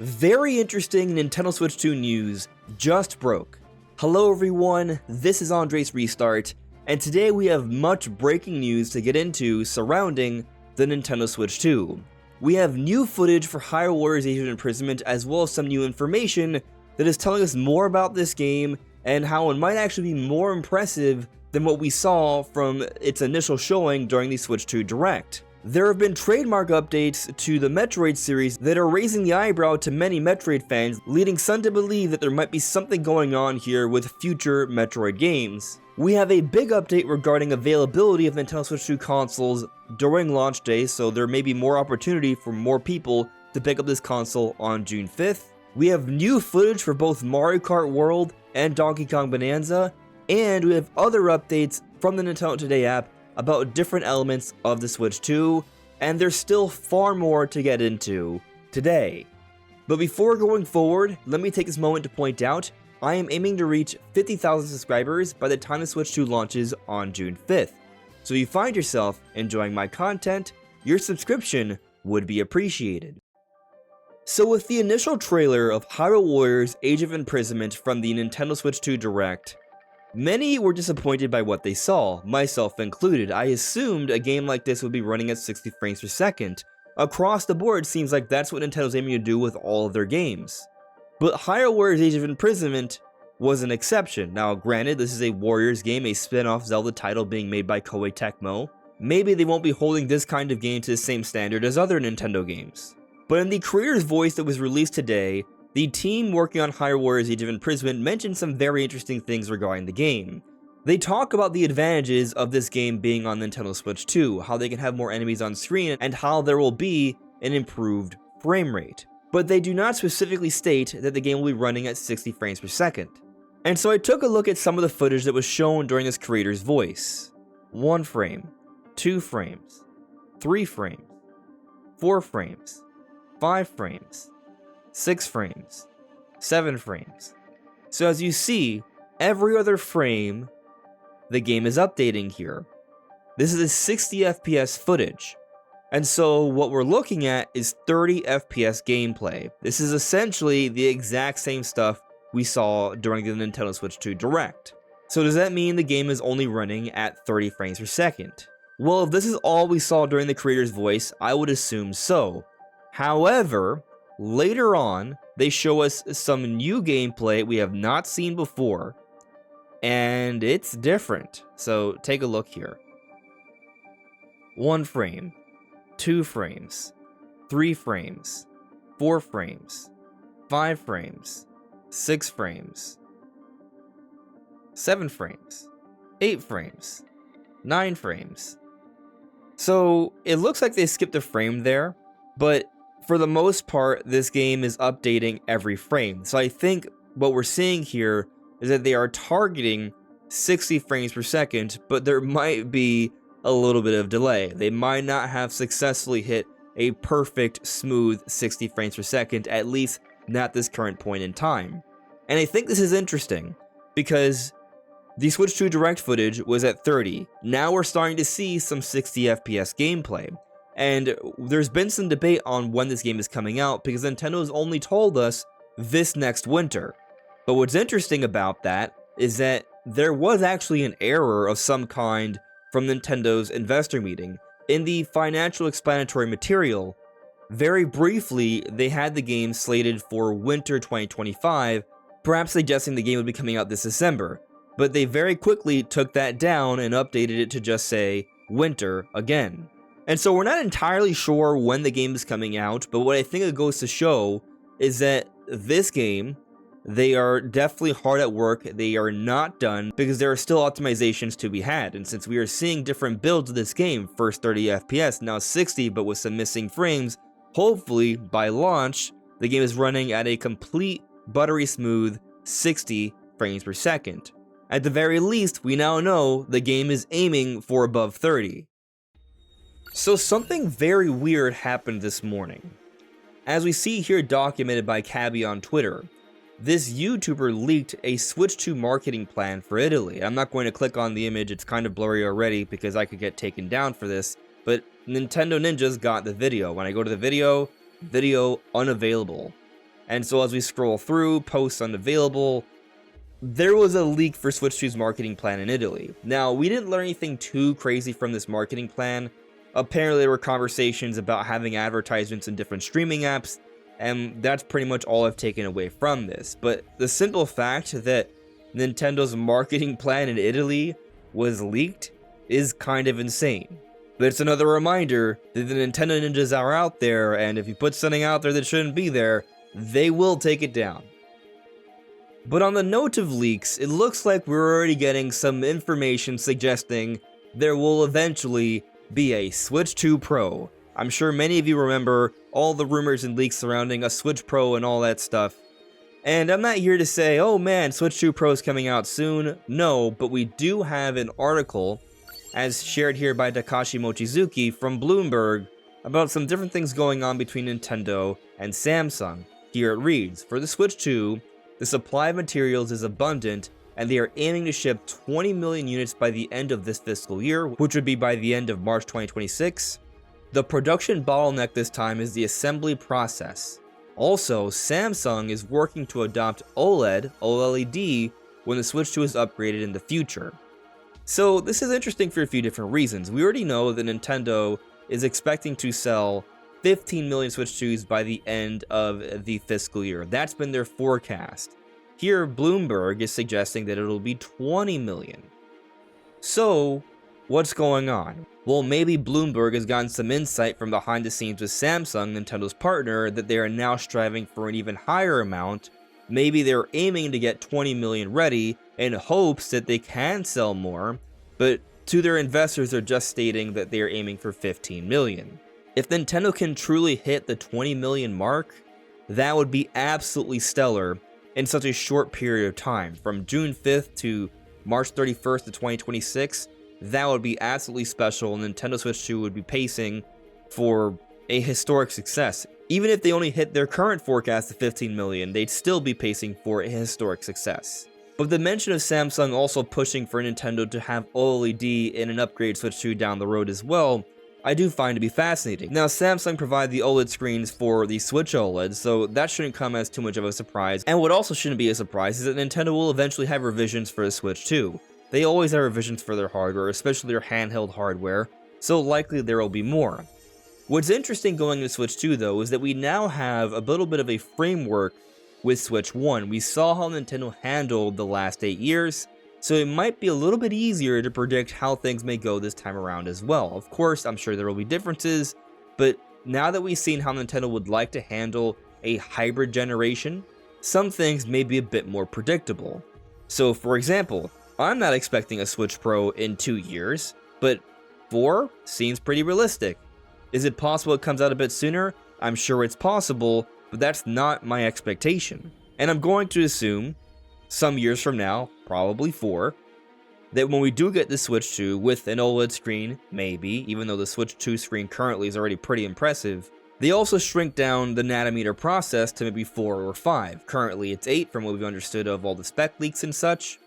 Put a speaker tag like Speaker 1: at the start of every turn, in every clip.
Speaker 1: Very interesting Nintendo Switch 2 news just broke. Hello everyone, this is AndresRestart, and today we have much breaking news to get into surrounding the Nintendo Switch 2. We have new footage for Hyrule Warriors Age of Imprisonment, as well as some new information that is telling us more about this game and how it might actually be more impressive than what we saw from its initial showing during the Switch 2 Direct. There have been trademark updates to the Metroid series that are raising the eyebrow to many Metroid fans, leading some to believe that there might be something going on here with future Metroid games. We have a big update regarding availability of Nintendo Switch 2 consoles during launch day, so there may be more opportunity for more people to pick up this console on June 5th. We have new footage for both Mario Kart World and Donkey Kong Bananza, and we have other updates from the Nintendo Today app about different elements of the Switch 2, and there's still far more to get into today. But before going forward, let me take this moment to point out, I am aiming to reach 50,000 subscribers by the time the Switch 2 launches on June 5th. So if you find yourself enjoying my content, your subscription would be appreciated. So with the initial trailer of Hyrule Warriors Age of Imprisonment from the Nintendo Switch 2 Direct, many were disappointed by what they saw, myself included. I assumed a game like this would be running at 60 frames per second. Across the board, it seems like that's what Nintendo's aiming to do with all of their games. But Hyrule Warriors Age of Imprisonment was an exception. Now granted, this is a Warriors game, a spin-off Zelda title being made by Koei Tecmo. Maybe they won't be holding this kind of game to the same standard as other Nintendo games. But in the creator's voice that was released today, the team working on Hyrule Warriors Age of Imprisonment mentioned some very interesting things regarding the game. They talk about the advantages of this game being on Nintendo Switch 2, how they can have more enemies on screen, and how there will be an improved frame rate. But they do not specifically state that the game will be running at 60 frames per second. And so I took a look at some of the footage that was shown during this creator's voice. 1 frame, 2 frames, 3 frames, 4 frames, 5 frames, 6 frames, 7 frames. So as you see, every other frame, the game is updating here. This is a 60 FPS footage. And so what we're looking at is 30 FPS gameplay. This is essentially the exact same stuff we saw during the Nintendo Switch 2 Direct. So does that mean the game is only running at 30 frames per second? Well, if this is all we saw during the creator's voice, I would assume so. However, later on, they show us some new gameplay we have not seen before, and it's different. So take a look here. 1 frame, 2 frames, 3 frames, 4 frames, 5 frames, 6 frames, 7 frames, 8 frames, 9 frames. So it looks like they skipped a frame there, but for the most part, this game is updating every frame. So I think what we're seeing here is that they are targeting 60 frames per second, but there might be a little bit of delay. They might not have successfully hit a perfect, smooth 60 frames per second, at least not at this current point in time. And I think this is interesting, because the Switch 2 Direct footage was at 30. Now we're starting to see some 60 FPS gameplay. And there's been some debate on when this game is coming out, because Nintendo has only told us this next winter. But what's interesting about that is that there was actually an error of some kind from Nintendo's investor meeting. In the financial explanatory material, very briefly, they had the game slated for winter 2025, perhaps suggesting the game would be coming out this December. But they very quickly took that down and updated it to just say winter again. And so we're not entirely sure when the game is coming out, but what I think it goes to show is that this game, they are definitely hard at work. They are not done, because there are still optimizations to be had. And since we are seeing different builds of this game, first 30 FPS, now 60, but with some missing frames, hopefully by launch, the game is running at a complete buttery smooth 60 frames per second. At the very least, we now know the game is aiming for above 30. So something very weird happened this morning. As we see here documented by Cabby on Twitter, this YouTuber leaked a Switch 2 marketing plan for Italy. I'm not going to click on the image, it's kind of blurry already because I could get taken down for this, but Nintendo Ninjas got the video. When I go to the video, video unavailable. And so as we scroll through, posts unavailable, there was a leak for Switch 2's marketing plan in Italy. Now, we didn't learn anything too crazy from this marketing plan. Apparently, there were conversations about having advertisements in different streaming apps, and that's pretty much all I've taken away from this. But the simple fact that Nintendo's marketing plan in Italy was leaked is kind of insane. But it's another reminder that the Nintendo ninjas are out there, and if you put something out there that shouldn't be there, they will take it down. But on the note of leaks, it looks like we're already getting some information suggesting there will eventually be a Switch 2 Pro. I'm sure many of you remember all the rumors and leaks surrounding a Switch Pro and all that stuff. And I'm not here to say, oh man, Switch 2 Pro is coming out soon. No, but we do have an article, as shared here by Takashi Mochizuki from Bloomberg, about some different things going on between Nintendo and Samsung. Here it reads, for the Switch 2, the supply of materials is abundant, and they are aiming to ship 20 million units by the end of this fiscal year, which would be by the end of March 2026. The production bottleneck this time is the assembly process. Also, Samsung is working to adopt OLED when the Switch 2 is upgraded in the future. So this is interesting for a few different reasons. We already know that Nintendo is expecting to sell 15 million Switch 2s by the end of the fiscal year. That's been their forecast. Here, Bloomberg is suggesting that it'll be 20 million. So, what's going on? Well, maybe Bloomberg has gotten some insight from behind the scenes with Samsung, Nintendo's partner, that they are now striving for an even higher amount. Maybe they're aiming to get 20 million ready in hopes that they can sell more, but to their investors, they're just stating that they are aiming for 15 million. If Nintendo can truly hit the 20 million mark, that would be absolutely stellar in such a short period of time. From June 5th to March 31st of 2026, that would be absolutely special, and Nintendo Switch 2 would be pacing for a historic success. Even if they only hit their current forecast of 15 million, they'd still be pacing for a historic success. But the mention of Samsung also pushing for Nintendo to have OLED in an upgrade Switch 2 down the road as well, I do find to be fascinating. Now, Samsung provide the OLED screens for the Switch OLED, so that shouldn't come as too much of a surprise. And what also shouldn't be a surprise is that Nintendo will eventually have revisions for the Switch 2. They always have revisions for their hardware, especially their handheld hardware, so likely there will be more. What's interesting going into Switch 2 though is that we now have a little bit of a framework with Switch 1. We saw how Nintendo handled the last 8 years, so it might be a little bit easier to predict how things may go this time around as well. Of course, I'm sure there will be differences, but now that we've seen how Nintendo would like to handle a hybrid generation, some things may be a bit more predictable. So for example, I'm not expecting a Switch Pro in 2 years, but 4 seems pretty realistic. Is it possible it comes out a bit sooner? I'm sure it's possible, but that's not my expectation. And I'm going to assume, some years from now, probably 4, that when we do get the Switch 2 with an OLED screen, maybe, even though the Switch 2 screen currently is already pretty impressive, they also shrink down the nanometer process to maybe 4 or 5. Currently it's 8 from what we've understood of all the spec leaks and such,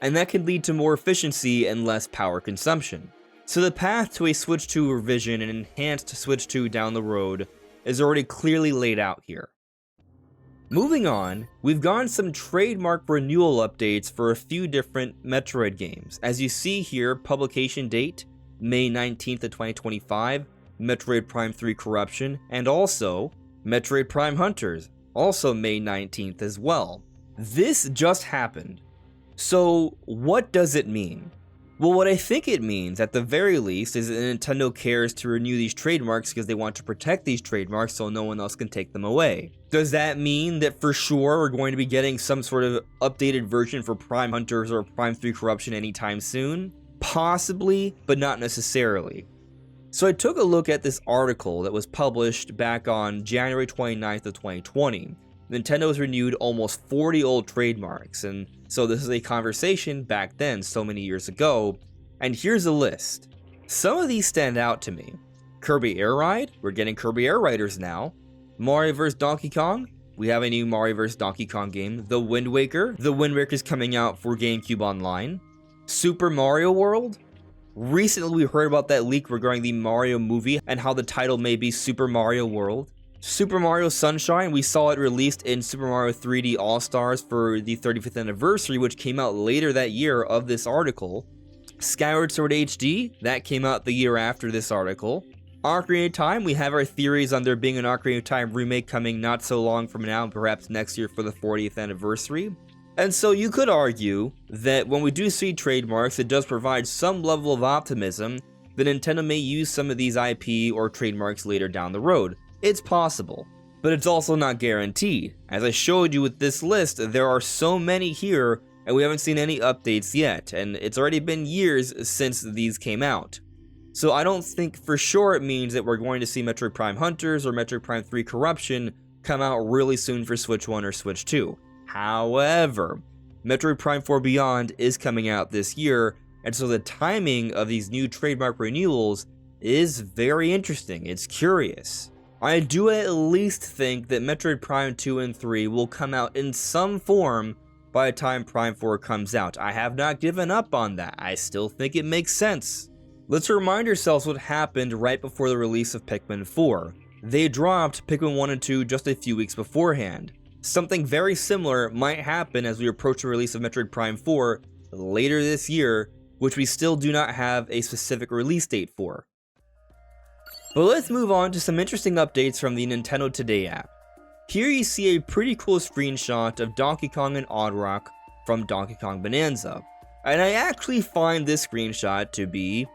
Speaker 1: and that can lead to more efficiency and less power consumption. So the path to a Switch 2 revision and enhanced Switch 2 down the road is already clearly laid out here. Moving on, we've gotten some trademark renewal updates for a few different Metroid games. As you see here, publication date, May 19th of 2025, Metroid Prime 3 Corruption, and also Metroid Prime Hunters, also May 19th as well. This just happened. So what does it mean? Well, what I think it means, at the very least, is that Nintendo cares to renew these trademarks because they want to protect these trademarks so no one else can take them away. Does that mean that for sure we're going to be getting some sort of updated version for Prime Hunters or Prime 3 Corruption anytime soon? Possibly, but not necessarily. So I took a look at this article that was published back on January 29th of 2020. Nintendo has renewed almost 40 old trademarks, and so this is a conversation back then, so many years ago, and here's a list. Some of these stand out to me. Kirby Air Ride, we're getting Kirby Air Riders now. Mario vs. Donkey Kong, we have a new Mario vs. Donkey Kong game. The Wind Waker is coming out for GameCube Online. Super Mario World, recently we heard about that leak regarding the Mario movie and how the title may be Super Mario World. Super Mario Sunshine, we saw it released in Super Mario 3D All-Stars for the 35th anniversary, which came out later that year of this article. Skyward Sword HD, that came out the year after this article. Ocarina of Time, we have our theories on there being an Ocarina of Time remake coming not so long from now, perhaps next year for the 40th anniversary. And so you could argue that when we do see trademarks, it does provide some level of optimism that Nintendo may use some of these IP or trademarks later down the road. It's possible, but it's also not guaranteed. As I showed you with this list, there are so many here, and we haven't seen any updates yet, and it's already been years since these came out. So I don't think for sure it means that we're going to see Metroid Prime Hunters or Metroid Prime 3 Corruption come out really soon for Switch 1 or Switch 2. However, Metroid Prime 4 Beyond is coming out this year, and so the timing of these new trademark renewals is very interesting. It's curious. I do at least think that Metroid Prime 2 and 3 will come out in some form by the time Prime 4 comes out. I have not given up on that. I still think it makes sense. Let's remind ourselves what happened right before the release of Pikmin 4. They dropped Pikmin 1 and 2 just a few weeks beforehand. Something very similar might happen as we approach the release of Metroid Prime 4 later this year, which we still do not have a specific release date for. But let's move on to some interesting updates from the Nintendo Today app. Here you see a pretty cool screenshot of Donkey Kong and Oddrock from Donkey Kong Bananza. And I actually find this screenshot to be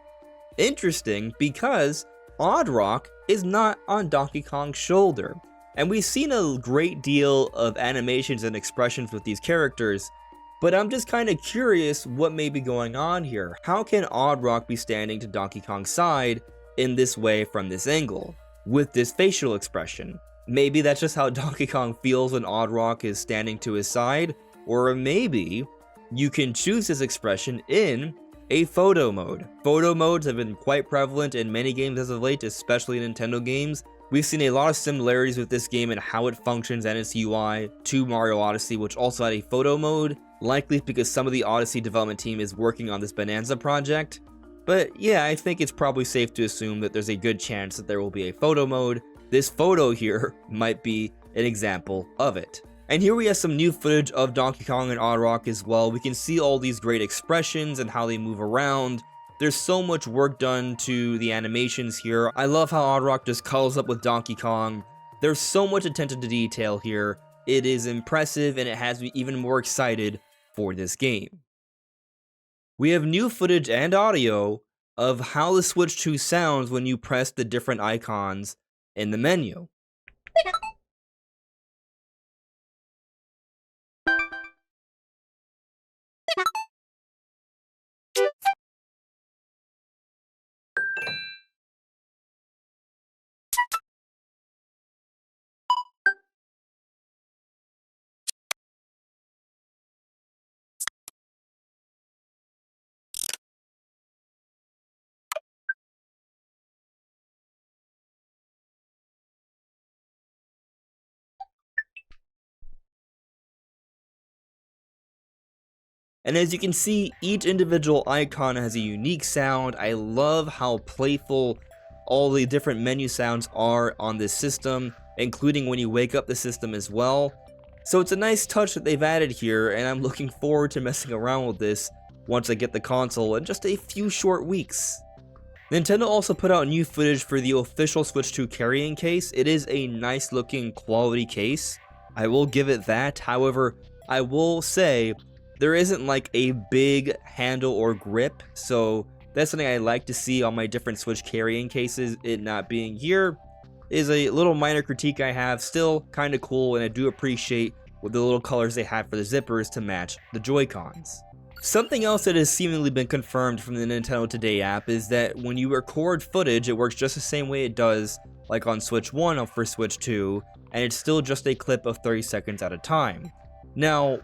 Speaker 1: interesting because Oddrock is not on Donkey Kong's shoulder. And we've seen a great deal of animations and expressions with these characters, but I'm just kind of curious what may be going on here. How can Oddrock be standing to Donkey Kong's side in this way from this angle, with this facial expression? Maybe that's just how Donkey Kong feels when Oddrock is standing to his side, or maybe you can choose this expression in a photo mode. Photo modes have been quite prevalent in many games as of late, especially Nintendo games. We've seen a lot of similarities with this game and how it functions and its UI to Mario Odyssey, which also had a photo mode, likely because some of the Odyssey development team is working on this Bananza project. But yeah, I think it's probably safe to assume that there's a good chance that there will be a photo mode. This photo here might be an example of it. And here we have some new footage of Donkey Kong and Oddrock as well. We can see all these great expressions and how they move around. There's so much work done to the animations here. I love how Oddrock just cuddles up with Donkey Kong. There's so much attention to detail here. It is impressive and it has me even more excited for this game. We have new footage and audio of how the Switch 2 sounds when you press the different icons in the menu. And as you can see, each individual icon has a unique sound. I love how playful all the different menu sounds are on this system, including when you wake up the system as well. So it's a nice touch that they've added here, and I'm looking forward to messing around with this once I get the console in just a few short weeks. Nintendo also put out new footage for the official Switch 2 carrying case. It is a nice looking quality case. I will give it that. However, I will say there isn't like a big handle or grip, so that's something I like to see on my different Switch carrying cases. It not being here is a little minor critique I have. Still kind of cool, and I do appreciate with the little colors they have for the zippers to match the Joy-Cons. Something else that has seemingly been confirmed from the Nintendo Today app is that when you record footage, it works just the same way it does like on Switch 1 or for Switch 2, and it's still just a clip of 30 seconds at a time. Now,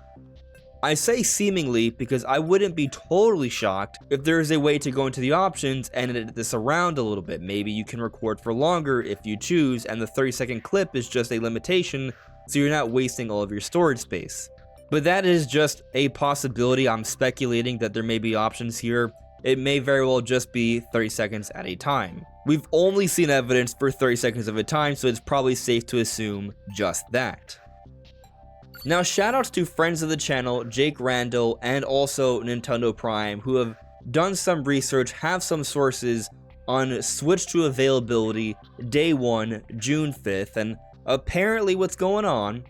Speaker 1: I say seemingly because I wouldn't be totally shocked if there is a way to go into the options and edit this around a little bit. Maybe you can record for longer if you choose, and the 30-second clip is just a limitation, so you're not wasting all of your storage space. But that is just a possibility. I'm speculating that there may be options here. it may very well just be 30 seconds at a time. We've only seen evidence for 30 seconds of a time, so it's probably safe to assume just that. Now, shoutouts to friends of the channel, Jake Randall, and also Nintendo Prime, who have done some research, have some sources on Switch 2 availability day 1, June 5th, and apparently what's going on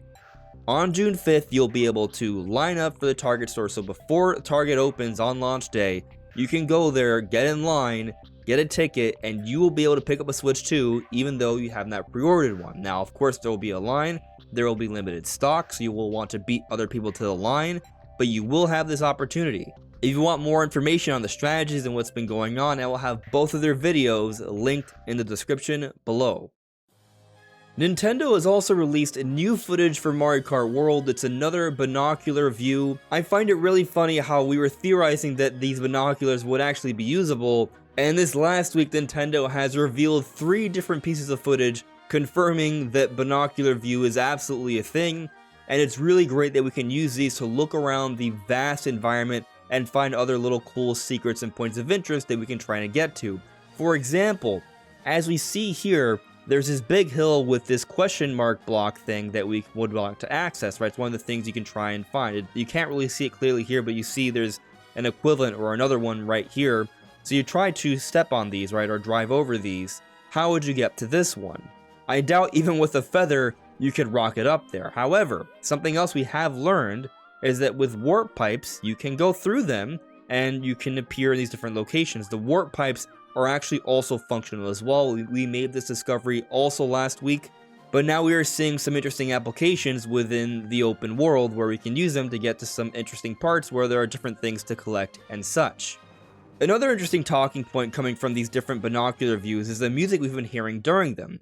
Speaker 1: June 5th, you'll be able to line up for the Target store. So before Target opens on launch day, you can go there, get in line, get a ticket, and you will be able to pick up a Switch 2 even though you have not pre-ordered one. Now, of course, there will be a line, there will be limited stock, so you will want to beat other people to the line, but you will have this opportunity. If you want more information on the strategies and what's been going on, I will have both of their videos linked in the description below. Nintendo has also released new footage for Mario Kart World. It's another binocular view. I find it really funny how we were theorizing that these binoculars would actually be usable, and this last week Nintendo has revealed 3 different pieces of footage confirming that binocular view is absolutely a thing, and it's really great that we can use these to look around the vast environment and find other little cool secrets and points of interest that we can try to get to. For example, as we see here, there's this big hill with this question mark block thing that we would like to access, right? It's one of the things you can try and find. You can't really see it clearly here, but you see there's an equivalent or another one right here. So you try to step on these, right, or drive over these. How would you get to this one? I doubt even with a feather you could rocket up there. However, something else we have learned is that with warp pipes, you can go through them and you can appear in these different locations. The warp pipes are actually also functional as well. We made this discovery also last week, but now we are seeing some interesting applications within the open world where we can use them to get to some interesting parts where there are different things to collect and such. Another interesting talking point coming from these different binocular views is the music we've been hearing during them.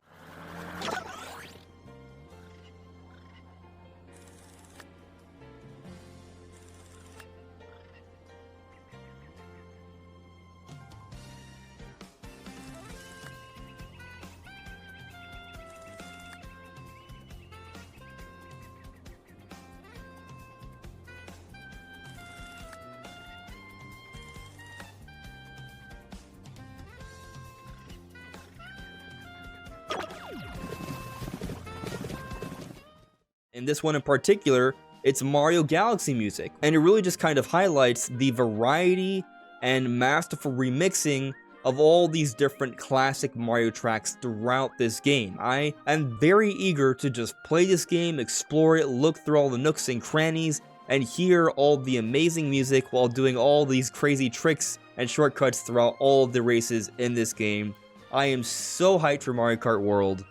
Speaker 1: In this one in particular, it's Mario Galaxy music, and it really just kind of highlights the variety and masterful remixing of all these different classic Mario tracks throughout this game. I am very eager to just play this game, explore it, look through all the nooks and crannies, and hear all the amazing music while doing all these crazy tricks and shortcuts throughout all of the races in this game. I am so hyped for Mario Kart World,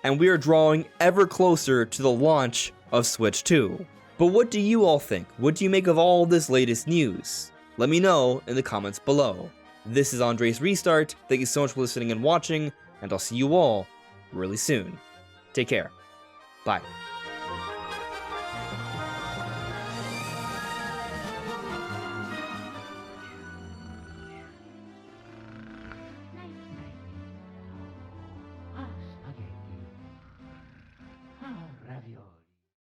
Speaker 1: and we are drawing ever closer to the launch of Switch 2. But what do you all think? What do you make of all this latest news? Let me know in the comments below. This is AndresRestart. Thank you so much for listening and watching, and I'll see you all really soon. Take care. Bye.